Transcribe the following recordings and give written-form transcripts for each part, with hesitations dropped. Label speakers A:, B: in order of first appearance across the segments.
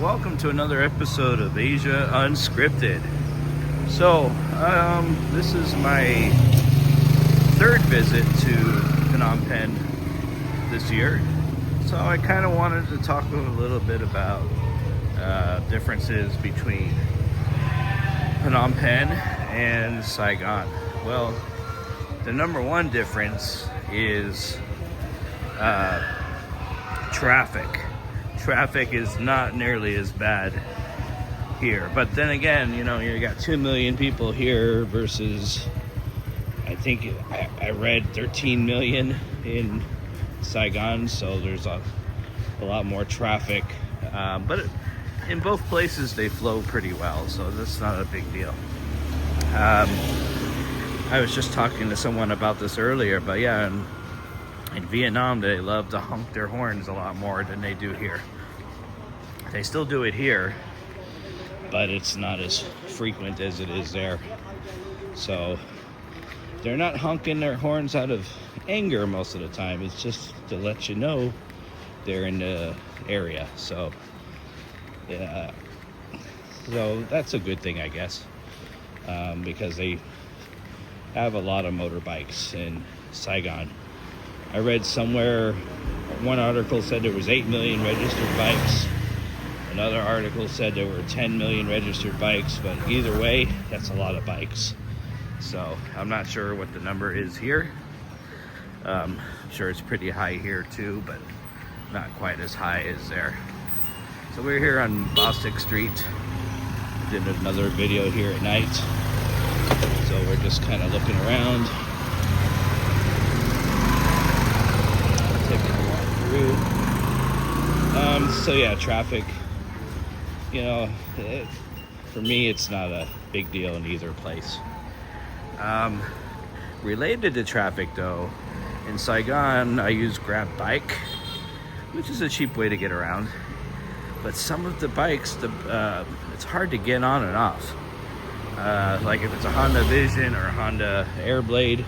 A: welcome to another episode of Asia Unscripted. So, this is my third visit to Phnom Penh this year. So I kind of wanted to talk a little bit about differences between Phnom Penh and Saigon. Well, the number one difference is traffic. Traffic is not nearly as bad here. But then again, you got 2 million people here versus, I think I read 13 million in Saigon. So there's a lot more traffic. But in both places, they flow pretty well. So that's not a big deal. I was just talking to someone about this earlier. But yeah, in Vietnam, they love to honk their horns a lot more than they do here. They still do it here, but it's not as frequent as it is there. So they're not honking their horns out of anger most of the time. It's just to let you know they're in the area. So yeah, so that's a good thing, I guess, because they have a lot of motorbikes in Saigon. I read somewhere, one article said there was 8 million registered bikes. Another article said there were 10 million registered bikes, but either way, that's a lot of bikes. So I'm not sure what the number is here. I'm sure it's pretty high here too, but not quite as high as there. So we're here on Bassac Street. Did another video here at night. So we're just kind of looking around. Taking a walk through. So yeah, traffic. For me, it's not a big deal in either place. Related to traffic, though, in Saigon, I use Grab Bike, which is a cheap way to get around. But some of the bikes, it's hard to get on and off. Like if it's a Honda Vision or a Honda Airblade,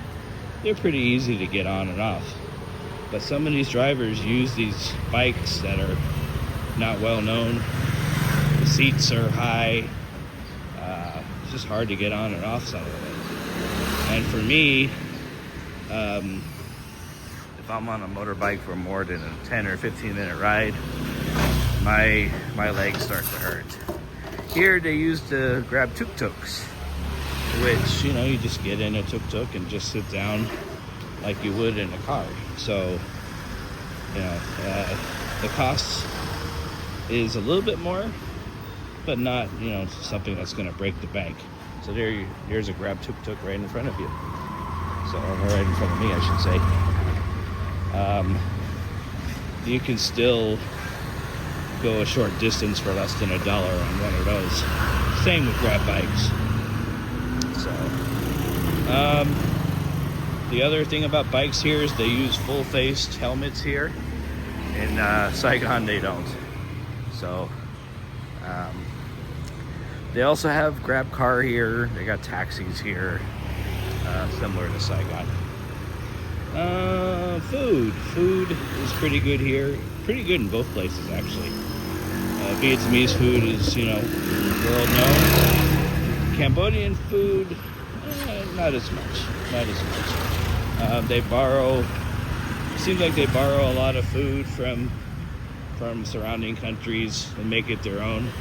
A: they're pretty easy to get on and off. But some of these drivers use these bikes that are not well known. The seats are high. It's just hard to get on and off some of it. And for me, if I'm on a motorbike for more than a 10 or 15 minute ride, my legs start to hurt. Here they use the Grab tuk-tuks, which, you just get in a tuk-tuk and just sit down like you would in a car. So, the cost is a little bit more, but not, something that's going to break the bank. So there's a Grab tuk-tuk right in front of you. So, right in front of me, I should say. You can still go a short distance for less than $1 on one of those. Same with Grab bikes. So, the other thing about bikes here is they use full-faced helmets here. In Saigon, they don't. So, they also have Grab car here. They got taxis here, similar to Saigon. Food is pretty good here. Pretty good in both places, actually. Vietnamese food is, world known. Cambodian food, not as much. Seems like they borrow a lot of food from surrounding countries and make it their own.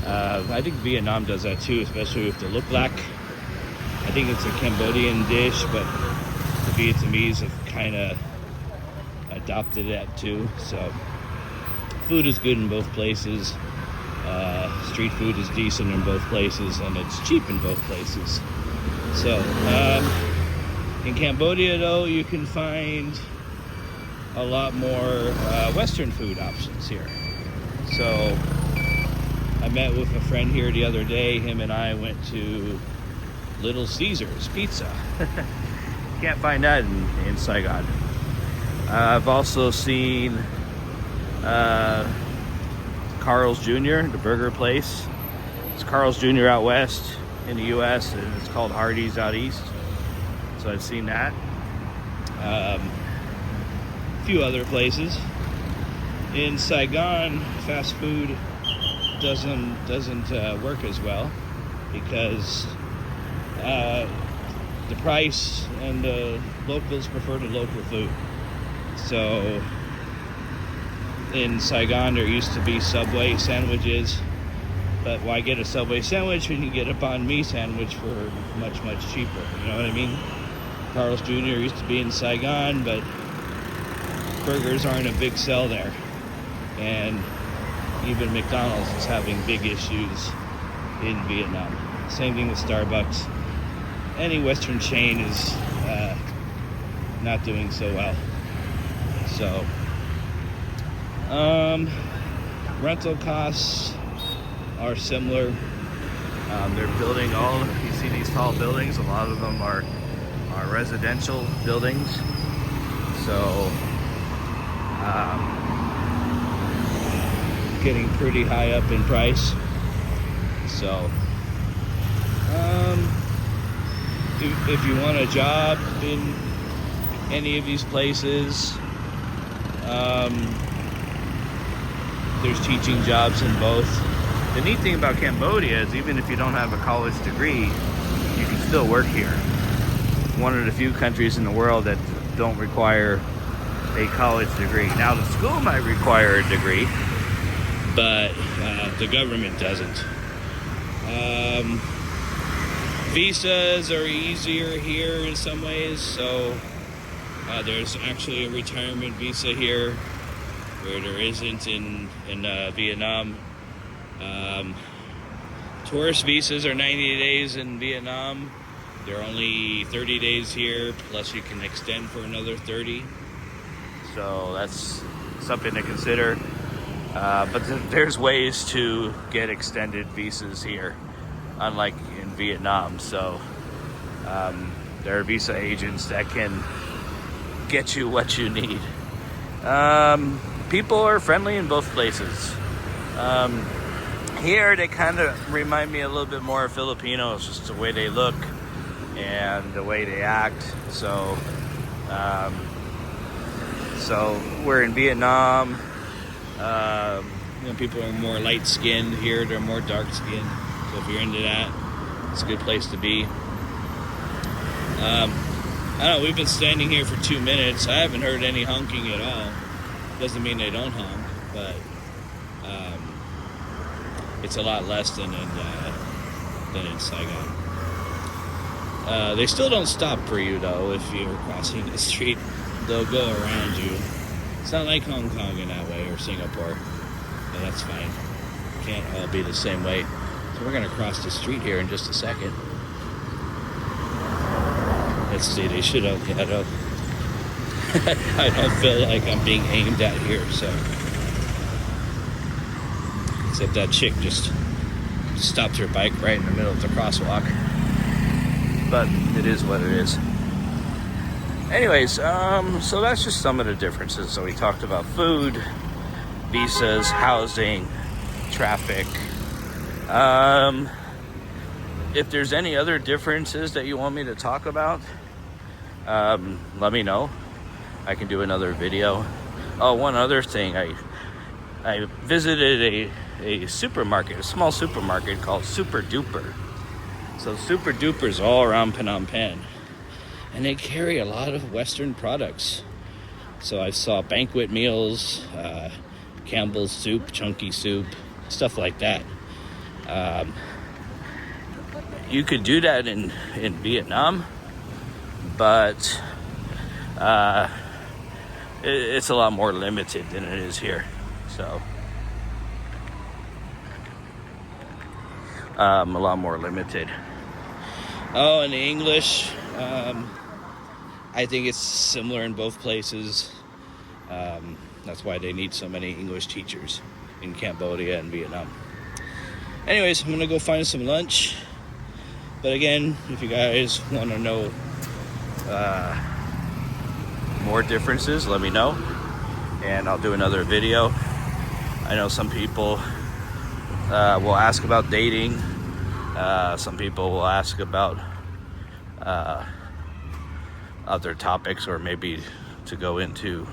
A: I think Vietnam does that too, especially with the look lak. I think it's a Cambodian dish, but the Vietnamese have kind of adopted that too. So food is good in both places. Street food is decent in both places, and it's cheap in both places. So in Cambodia, though, you can find a lot more Western food options here. So I met with a friend here the other day. Him and I went to Little Caesars Pizza. Can't find that in Saigon. I've also seen Carl's Jr., the burger place. It's Carl's Jr. out west in the U.S. and it's called Hardee's out east. So I've seen that. A few other places. In Saigon, fast food doesn't work as well because the price and the locals prefer the local food. So in Saigon there used to be Subway sandwiches, but why get a Subway sandwich when you get a banh mi sandwich for much cheaper? You know what I mean? Carl's Jr. used to be in Saigon, but burgers aren't a big sell there, and even McDonald's is having big issues in Vietnam. Same thing with Starbucks. Any Western chain is not doing so well. So rental costs are similar. They're building you see these tall buildings, a lot of them are residential buildings. So getting pretty high up in price. So if you want a job in any of these places, there's teaching jobs in both. The neat thing about Cambodia is even if you don't have a college degree, you can still work here. One of the few countries in the world that don't require a college degree. Now the school might require a degree, but the government doesn't. Visas are easier here in some ways, so there's actually a retirement visa here where there isn't in Vietnam. Tourist visas are 90 days in Vietnam. They're only 30 days here, plus you can extend for another 30. So that's something to consider. But there's ways to get extended visas here, unlike in Vietnam. So there are visa agents that can get you what you need. People are friendly in both places. Here they kind of remind me a little bit more of Filipinos, just the way they look and the way they act. So we're in Vietnam. People are more light-skinned. Here they're more dark-skinned. So if you're into that, it's a good place to be. I don't know, we've been standing here for 2 minutes. I haven't heard any honking at all. Doesn't mean they don't honk, but it's a lot less than in Saigon. They still don't stop for you though if you're crossing the street. They'll go around you. It's not like Hong Kong in that way, or Singapore, but that's fine. Can't all be the same way. So we're gonna cross the street here in just a second. Let's see, they should have, I don't feel like I'm being aimed at here, so. Except that chick just stopped her bike right in the middle of the crosswalk. But it is what it is. Anyways, so that's just some of the differences. So we talked about food, visas, housing, traffic. If there's any other differences that you want me to talk about, let me know. I can do another video. Oh, one other thing. I visited a supermarket, a small supermarket called Super Duper. So Super Duper's all around Phnom Penh. And they carry a lot of Western products. So I saw banquet meals, Campbell's soup, chunky soup, stuff like that. You could do that in Vietnam, but it's a lot more limited than it is here. So a lot more limited. Oh, and the English, I think it's similar in both places. That's why they need so many English teachers in Cambodia and Vietnam. Anyways, I'm gonna go find some lunch. But again, if you guys want to know more differences, let me know, and I'll do another video. I know some people will ask about dating. Some people will ask about other topics, or maybe to go into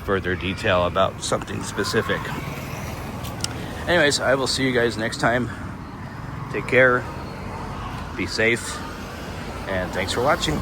A: further detail about something specific. Anyways, I will see you guys next time. Take care, be safe, and thanks for watching.